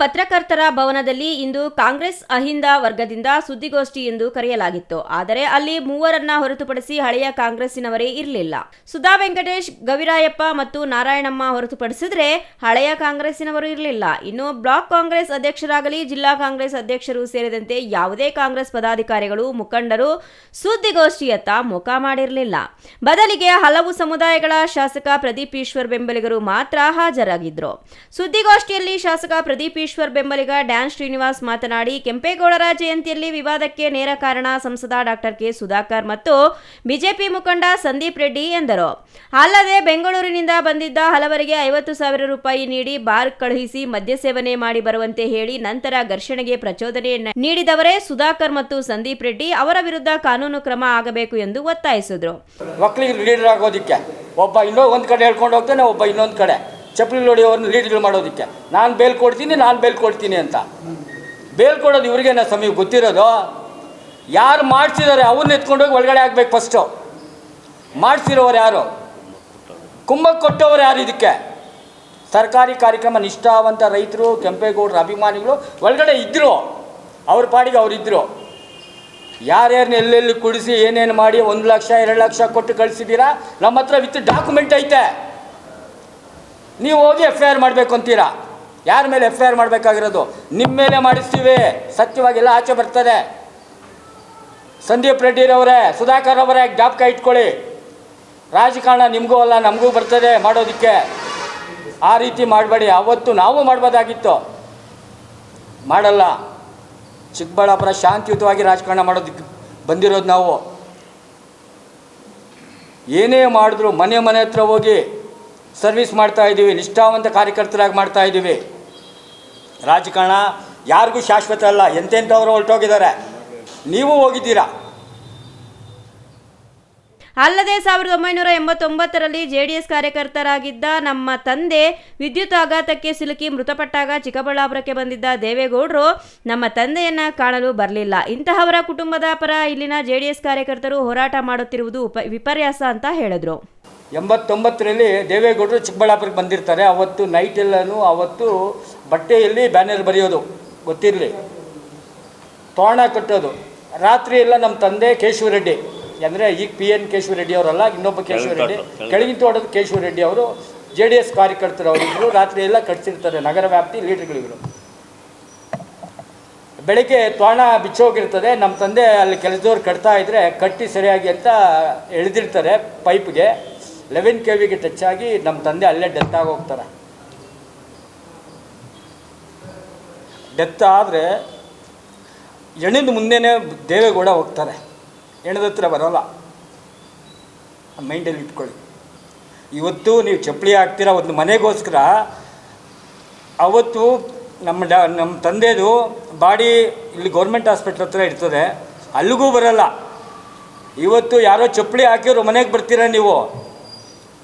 ಪತ್ರಕರ್ತರ ಭವನದಲ್ಲಿ ಇಂದು ಕಾಂಗ್ರೆಸ್ ಅಹಿಂದ ವರ್ಗದಿಂದ ಸುದ್ದಿಗೋಷ್ಠಿ ಎಂದು ಕರೆಯಲಾಗಿತ್ತು. ಆದರೆ ಅಲ್ಲಿ ಮೂವರನ್ನ ಹೊರತುಪಡಿಸಿ ಹಳೆಯ ಕಾಂಗ್ರೆಸ್ಸಿನವರೇ ಇರಲಿಲ್ಲ. ಸುಧಾ ವೆಂಕಟೇಶ್, ಗವಿರಾಯಪ್ಪ ಮತ್ತು ನಾರಾಯಣಮ್ಮ ಹೊರತುಪಡಿಸಿದ್ರೆ ಹಳೆಯ ಕಾಂಗ್ರೆಸ್ಸಿನವರು ಇರಲಿಲ್ಲ. ಇನ್ನು ಬ್ಲಾಕ್ ಕಾಂಗ್ರೆಸ್ ಅಧ್ಯಕ್ಷರಾಗಲಿ ಜಿಲ್ಲಾ ಕಾಂಗ್ರೆಸ್ ಅಧ್ಯಕ್ಷರು ಸೇರಿದಂತೆ ಯಾವುದೇ ಕಾಂಗ್ರೆಸ್ ಪದಾಧಿಕಾರಿಗಳು, ಮುಖಂಡರು ಸುದ್ದಿಗೋಷ್ಠಿಯತ್ತ ಮುಖ ಮಾಡಿರಲಿಲ್ಲ. ಬದಲಿಗೆ ಹಲವು ಸಮುದಾಯಗಳ ಶಾಸಕ ಪ್ರದೀಪ್ ಈಶ್ವರ್ ಬೆಂಬಲಿಗರು ಮಾತ್ರ ಹಾಜರಾಗಿದ್ರು. ಸುದ್ದಿಗೋಷ್ಠಿಯಲ್ಲಿ ಶಾಸಕ ಪ್ರದೀಪ್ ಈಶ್ವರ್ ಬೆಂಬಲಿಗ ಡ್ಯಾನ್ ಶ್ರೀನಿವಾಸ್ ಮಾತನಾಡಿ, ಕೆಂಪೇಗೌಡರ ಜಯಂತಿಯಲ್ಲಿ ವಿವಾದಕ್ಕೆ ನೇರ ಕಾರಣ ಸಂಸದ ಡಾಕ್ಟರ್ ಕೆ ಸುಧಾಕರ್ ಮತ್ತು ಬಿಜೆಪಿ ಮುಖಂಡ ಸಂದೀಪ್ ರೆಡ್ಡಿ ಎಂದರು. ಅಲ್ಲದೆ ಬೆಂಗಳೂರಿನಿಂದ ಬಂದಿದ್ದ ಹಲವರಿಗೆ 50,000 ರೂಪಾಯಿ ನೀಡಿ ಬಾರ್ ಕಳುಹಿಸಿ ಮದ್ಯ ಸೇವನೆ ಮಾಡಿ ಬರುವಂತೆ ಹೇಳಿ ನಂತರ ಘರ್ಷಣೆಗೆ ಪ್ರಚೋದನೆ ನೀಡಿದವರೇ ಸುಧಾಕರ್ ಮತ್ತು ಸಂದೀಪ್ ರೆಡ್ಡಿ. ಅವರ ವಿರುದ್ಧ ಕಾನೂನು ಕ್ರಮ ಆಗಬೇಕು ಎಂದು ಒತ್ತಾಯಿಸಿದರು. ಮಕ್ಕಳಿಗೆ ಲೀಡರ್ ಆಗೋದಿಕ್ಕೆ ಒಬ್ಬ ಒಂದು ಕಡೆ ಹೇಳ್ಕೊಂಡು ಹೋಗ್ತಾನೆ, ಒಬ್ಬ ಇನ್ನೊಂದು ಕಡೆ ಚಪ್ಪಲಿ ಹೊಡೆಯೋರನ್ನ ಲೀಡರ್ಗಳು ಮಾಡೋದಕ್ಕೆ ನಾನು ಬೇಲ್ ಕೊಡ್ತೀನಿ ಅಂತ. ಬೇಲ್ ಕೊಡೋದು ಇವ್ರಿಗೇನ ಸಮಯ ಗೊತ್ತಿರೋದು? ಯಾರು ಮಾಡಿಸಿದ್ದಾರೆ ಅವ್ರನ್ನ ಎತ್ಕೊಂಡೋಗಿ ಒಳಗಡೆ ಆಗಬೇಕು. ಫಸ್ಟು ಮಾಡಿಸಿರೋರು ಯಾರು? ಕುಂಭಕ್ಕೆ ಕೊಟ್ಟವರು ಯಾರು? ಇದಕ್ಕೆ ಸರ್ಕಾರಿ ಕಾರ್ಯಕ್ರಮ ನಿಷ್ಠಾವಂತ ರೈತರು, ಕೆಂಪೇಗೌಡರ ಅಭಿಮಾನಿಗಳು ಒಳಗಡೆ ಇದ್ದರು. ಅವ್ರ ಪಾಡಿಗೆ ಅವರಿದ್ದರು. ಯಾರ್ಯಾರನ್ನ ಎಲ್ಲೆಲ್ಲಿ ಕುಡಿಸಿ ಏನೇನು ಮಾಡಿ 1 ಲಕ್ಷ 2 ಲಕ್ಷ ಕೊಟ್ಟು ಕಳಿಸಿದ್ದೀರಾ? ನಮ್ಮ ಹತ್ರ ವಿತ್ ಡಾಕ್ಯುಮೆಂಟ್ ಐತೆ. ನೀವು ಹೋಗಿ FIR ಮಾಡಬೇಕು ಅಂತೀರಾ? ಯಾರ ಮೇಲೆ FIR ಮಾಡಬೇಕಾಗಿರೋದು? ನಿಮ್ಮ ಮೇಲೆ ಮಾಡಿಸ್ತೀವಿ. ಸತ್ಯವಾಗೆಲ್ಲ ಆಚೆ ಬರ್ತದೆ. ಸಂದೀಪ್ ರೆಡ್ಡಿರವರೇ, ಸುಧಾಕರ್ ಅವರೇ, ಜ್ಞಾಪಕ ಇಟ್ಕೊಳ್ಳಿ. ರಾಜಕಾರಣ ನಿಮಗೂ ಅಲ್ಲ ನಮಗೂ ಬರ್ತದೆ ಮಾಡೋದಕ್ಕೆ. ಆ ರೀತಿ ಮಾಡಬೇಡಿ. ಅವತ್ತು ನಾವು ಮಾಡ್ಬೋದಾಗಿತ್ತು, ಮಾಡಲ್ಲ. ಚಿಕ್ಕಬಳ್ಳಾಪುರ ಶಾಂತಿಯುತವಾಗಿ ರಾಜಕಾರಣ ಮಾಡೋದಕ್ಕೆ ಬಂದಿರೋದು ನಾವು. ಏನೇ ಮಾಡಿದ್ರು ಮನೆ ಹತ್ರ ಹೋಗಿ ಸರ್ವಿಸ್ ಮಾಡ್ತಾಯಿದ್ದೀವಿ. ನಿಷ್ಠಾವಂತ ಕಾರ್ಯಕರ್ತರಾಗಿ ಮಾಡ್ತಾಯಿದ್ದೀವಿ. ರಾಜಕಾರಣ ಯಾರಿಗೂ ಶಾಶ್ವತ ಅಲ್ಲ. ಎಂತೆಂಥವ್ರು ಹೊರಟೋಗಿದ್ದಾರೆ. ನೀವು ಹೋಗಿದ್ದೀರಾ. ಅಲ್ಲದೆ 1989ರಲ್ಲಿ ಜೆಡಿಎಸ್ ಕಾರ್ಯಕರ್ತರಾಗಿದ್ದ ನಮ್ಮ ತಂದೆ ವಿದ್ಯುತ್ ಆಘಾತಕ್ಕೆ ಸಿಲುಕಿ ಮೃತಪಟ್ಟಾಗ ಚಿಕ್ಕಬಳ್ಳಾಪುರಕ್ಕೆ ಬಂದಿದ್ದ ದೇವೇಗೌಡರು ನಮ್ಮ ತಂದೆಯನ್ನ ಕಾಣಲು ಬರಲಿಲ್ಲ. ಇಂತಹವರ ಕುಟುಂಬದ ಪರ ಇಲ್ಲಿನ ಜೆಡಿಎಸ್ ಕಾರ್ಯಕರ್ತರು ಹೋರಾಟ ಮಾಡುತ್ತಿರುವುದು ವಿಪರ್ಯಾಸ ಅಂತ ಹೇಳಿದ್ರು. 89ರಲ್ಲಿ ದೇವೇಗೌಡರು ಚಿಕ್ಕಬಳ್ಳಾಪುರಕ್ಕೆ ಬಂದಿರ್ತಾರೆ. ಅವತ್ತು ನೈಟ್ ಎಲ್ಲನೂ ಅವತ್ತು ಬಟ್ಟೆಯಲ್ಲಿ ಬ್ಯಾನರ್ ಬರೆಯೋದು ಗೊತ್ತಿರಲಿ, ತೋರಣ ಕಟ್ಟೋದು. ರಾತ್ರಿ ಎಲ್ಲ ನಮ್ಮ ತಂದೆ ಕೇಶವರೆಡ್ಡಿ, ಅಂದರೆ ಈಗ PN ಕೇಶವರೆಡ್ಡಿ ಅವರಲ್ಲ, ಇನ್ನೊಬ್ಬ ಕೇಶವರೆಡ್ಡಿ, ಕೆಳಗಿನ ತೋಟದ ಕೇಶವರೆಡ್ಡಿ ಅವರು JDS ಕಾರ್ಯಕರ್ತರು. ಅವರಿಬ್ಬರು ರಾತ್ರಿ ಎಲ್ಲ ಕಟ್ಸಿರ್ತಾರೆ. ನಗರ ವ್ಯಾಪ್ತಿ ಲೀಡರ್ಗಳಿವರು. ಬೆಳಗ್ಗೆ ತೋರಣ ಬಿಚ್ಚೋಗಿರ್ತದೆ. ನಮ್ಮ ತಂದೆ ಅಲ್ಲಿ ಕೆಲಸದವ್ರು ಕಟ್ತಾ ಇದ್ದರೆ ಕಟ್ಟಿ ಸರಿಯಾಗಿ ಅಂತ ಎಳೆದಿರ್ತಾರೆ ಪೈಪ್ಗೆ. 11 kVಗೆ ಟಚ್ ಆಗಿ ನಮ್ಮ ತಂದೆ ಅಲ್ಲೇ ಡೆತ್ ಆಗೋಗ್ತಾರೆ. ಡೆತ್ ಆದರೆ ಹೆಣದ ಮುಂದೆನೇ ದೇವೇಗೌಡ ಹೋಗ್ತಾರೆ. ಹೆಣದ ಹತ್ರ ಬರೋಲ್ಲ. ಮೈಂಡಲ್ಲಿ ಇಟ್ಕೊಳ್ಳಿ. ಇವತ್ತು ನೀವು ಚಪ್ಪಲಿ ಹಾಕ್ತೀರ ಒಂದು ಮನೆಗೋಸ್ಕರ. ಅವತ್ತು ನಮ್ಮ ತಂದೆದು ಬಾಡಿ ಇಲ್ಲಿ ಗೌರ್ಮೆಂಟ್ ಹಾಸ್ಪಿಟ್ಲ್ ಹತ್ರ ಇರ್ತದೆ, ಅಲ್ಲಿಗೂ ಬರೋಲ್ಲ. ಇವತ್ತು ಯಾರೋ ಚಪ್ಪಲಿ ಹಾಕಿದ್ರು ಮನೆಗೆ ಬರ್ತೀರ ನೀವು.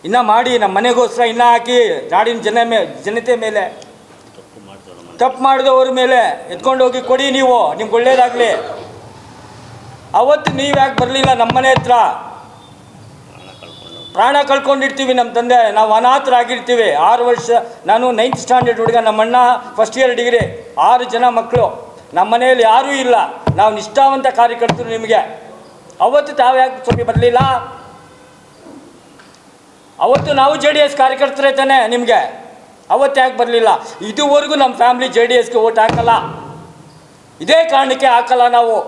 ಇನ್ನೂ ಮಾಡಿ ನಮ್ಮ ಮನೆಗೋಸ್ಕರ ಇನ್ನೂ ಹಾಕಿ ನಾಡಿನ ಜನತೆ ಮೇಲೆ, ತಪ್ಪು ಮಾಡಿದವ್ರ ಮೇಲೆ ಎತ್ಕೊಂಡು ಹೋಗಿ ಕೊಡಿ ನೀವು, ನಿಮ್ಗೆ ಒಳ್ಳೇದಾಗಲಿ. ಅವತ್ತು ನೀವು ಯಾಕೆ ಬರಲಿಲ್ಲ ನಮ್ಮ ಮನೆ ಹತ್ರ? ಪ್ರಾಣ ಕಳ್ಕೊಂಡಿರ್ತೀವಿ ನಮ್ಮ ತಂದೆ. ನಾವು ಅನಾಥರಾಗಿರ್ತೀವಿ. 6 ವರ್ಷ ನಾನು 9th ಸ್ಟ್ಯಾಂಡರ್ಡ್ ಹುಡುಗ, ನಮ್ಮಣ್ಣ ಫಸ್ಟ್ ಇಯರ್ ಡಿಗ್ರಿ, 6 ಜನ ಮಕ್ಕಳು. ನಮ್ಮ ಮನೆಯಲ್ಲಿ ಯಾರೂ ಇಲ್ಲ. ನಾವು ನಿಷ್ಠಾವಂತ ಕಾರ್ಯಕರ್ತರು ನಿಮಗೆ. ಅವತ್ತು ತಾವು ಯಾಕೆ ಸ್ವಲ್ಪ ಬರಲಿಲ್ಲ? ಅವತ್ತು ನಾವು JDS ಕಾರ್ಯಕರ್ತರೇ ತಾನೆ ನಿಮಗೆ. ಅವತ್ತು ಯಾಕೆ ಬರಲಿಲ್ಲ? ಇದುವರೆಗೂ ನಮ್ಮ ಫ್ಯಾಮಿಲಿ JDSಗೆ ಓಟ್ ಹಾಕಲ್ಲ. ಇದೇ ಕಾರಣಕ್ಕೆ ಹಾಕಲ್ಲ ನಾವು.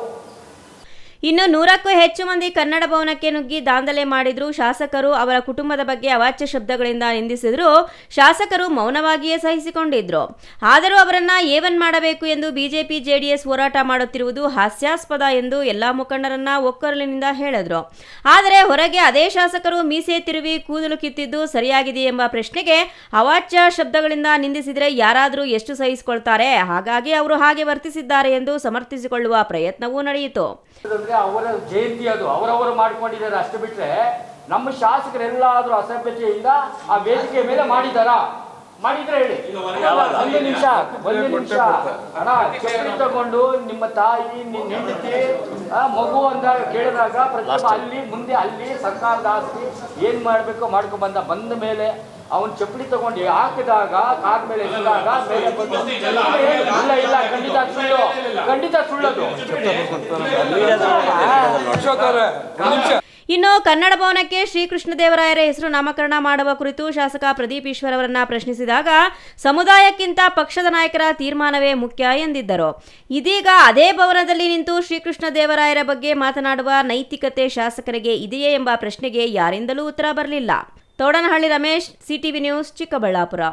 ಇನ್ನು 100ಕ್ಕೂ ಹೆಚ್ಚು ಮಂದಿ ಕನ್ನಡ ಭವನಕ್ಕೆ ನುಗ್ಗಿ ದಾಂಧಲೆ ಮಾಡಿದ್ರು. ಶಾಸಕರು ಅವರ ಕುಟುಂಬದ ಬಗ್ಗೆ ಅವಾಚ್ಯ ಶಬ್ದಗಳಿಂದ ನಿಂದಿಸಿದ್ರು. ಶಾಸಕರು ಮೌನವಾಗಿಯೇ ಸಹಿಸಿಕೊಂಡಿದ್ರು. ಆದರೂ ಅವರನ್ನ ಏವನ್ ಮಾಡಬೇಕು ಎಂದು ಬಿಜೆಪಿ JDS ಹೋರಾಟ ಮಾಡುತ್ತಿರುವುದು ಹಾಸ್ಯಾಸ್ಪದ ಎಂದು ಎಲ್ಲಾ ಮುಖಂಡರನ್ನ ಒಕ್ಕೊರಲಿನಿಂದ ಹೇಳಿದ್ರು. ಆದರೆ ಹೊರಗೆ ಅದೇ ಶಾಸಕರು ಮೀಸೆ ತಿರುವಿ ಕೂದಲು ಕಿತ್ತಿದ್ದು ಸರಿಯಾಗಿದೆ ಎಂಬ ಪ್ರಶ್ನೆಗೆ ಅವಾಚ್ಯ ಶಬ್ದಗಳಿಂದ ನಿಂದಿಸಿದರೆ ಯಾರಾದರೂ ಎಷ್ಟು ಸಹಿಸಿಕೊಳ್ತಾರೆ? ಹಾಗಾಗಿ ಅವರು ಹಾಗೆ ವರ್ತಿಸಿದ್ದಾರೆ ಎಂದು ಸಮರ್ಥಿಸಿಕೊಳ್ಳುವ ಪ್ರಯತ್ನವೂ ನಡೆಯಿತು. ಅವರ ಜಯಂತಿ ಅದು ಅವರವರು ಮಾಡ್ಕೊಂಡಿದ್ದಾರೆ. ಅಷ್ಟು ಬಿಟ್ಟರೆ ನಮ್ಮ ಶಾಸಕರೆಲ್ಲಾದರೂ ಅಸಭ್ಯತೆಯಿಂದ ಆ ವೇದಿಕೆ ಮೇಲೆ ಮಾಡಿದಾರಾ? ಮಾಡಿದ್ರೆ ಹೇಳಿ. ಒಂದು ನಿಮಿಷ ಅಣ್ಣ, ಚಪ್ಪಲಿ ತಗೊಂಡು ನಿಮ್ಮ ತಾಯಿ, ನಿನ್ನ ಹೆಂಡತಿ, ಮಗು ಅಂದಾಗ ಕೇಳಿದಾಗ ಪ್ರತಿಯೊಬ್ಬ ಅಲ್ಲಿ ಮುಂದೆ ಅಲ್ಲಿ ಸರ್ಕಾರದ ಆಸ್ತಿ ಏನು ಮಾಡಬೇಕು ಮಾಡ್ಕೊಂಡು ಬಂದ ಮೇಲೆ ಅವನು ಚಪ್ಪಲಿ ತಗೊಂಡು ಹಾಕಿದಾಗ ಕಾರ್ ಮೇಲೆ ಎಸಿದಾಗ ಮೇಲೆ ಬಂದು ಇಲ್ಲ ಖಂಡಿತ ಸುಳ್ಳದು. ಇನ್ನು ಕನ್ನಡ ಭವನಕ್ಕೆ ಶ್ರೀಕೃಷ್ಣದೇವರಾಯರ ಹೆಸರು ನಾಮಕರಣ ಮಾಡುವ ಕುರಿತು ಶಾಸಕ ಪ್ರದೀಪ್ ಈಶ್ವರ್ ಅವರನ್ನ ಪ್ರಶ್ನಿಸಿದಾಗ ಸಮುದಾಯಕ್ಕಿಂತ ಪಕ್ಷದ ನಾಯಕರ ತೀರ್ಮಾನವೇ ಮುಖ್ಯ ಎಂದಿದ್ದರು. ಇದೀಗ ಅದೇ ಭವನದಲ್ಲಿ ನಿಂತು ಶ್ರೀಕೃಷ್ಣದೇವರಾಯರ ಬಗ್ಗೆ ಮಾತನಾಡುವ ನೈತಿಕತೆ ಶಾಸಕರಿಗೆ ಇದೆಯೇ ಎಂಬ ಪ್ರಶ್ನೆಗೆ ಯಾರಿಂದಲೂ ಉತ್ತರ ಬರಲಿಲ್ಲ. ತೋಡನಹಳ್ಳಿ ರಮೇಶ್, ಸಿಟಿವಿ ನ್ಯೂಸ್, ಚಿಕ್ಕಬಳ್ಳಾಪುರ.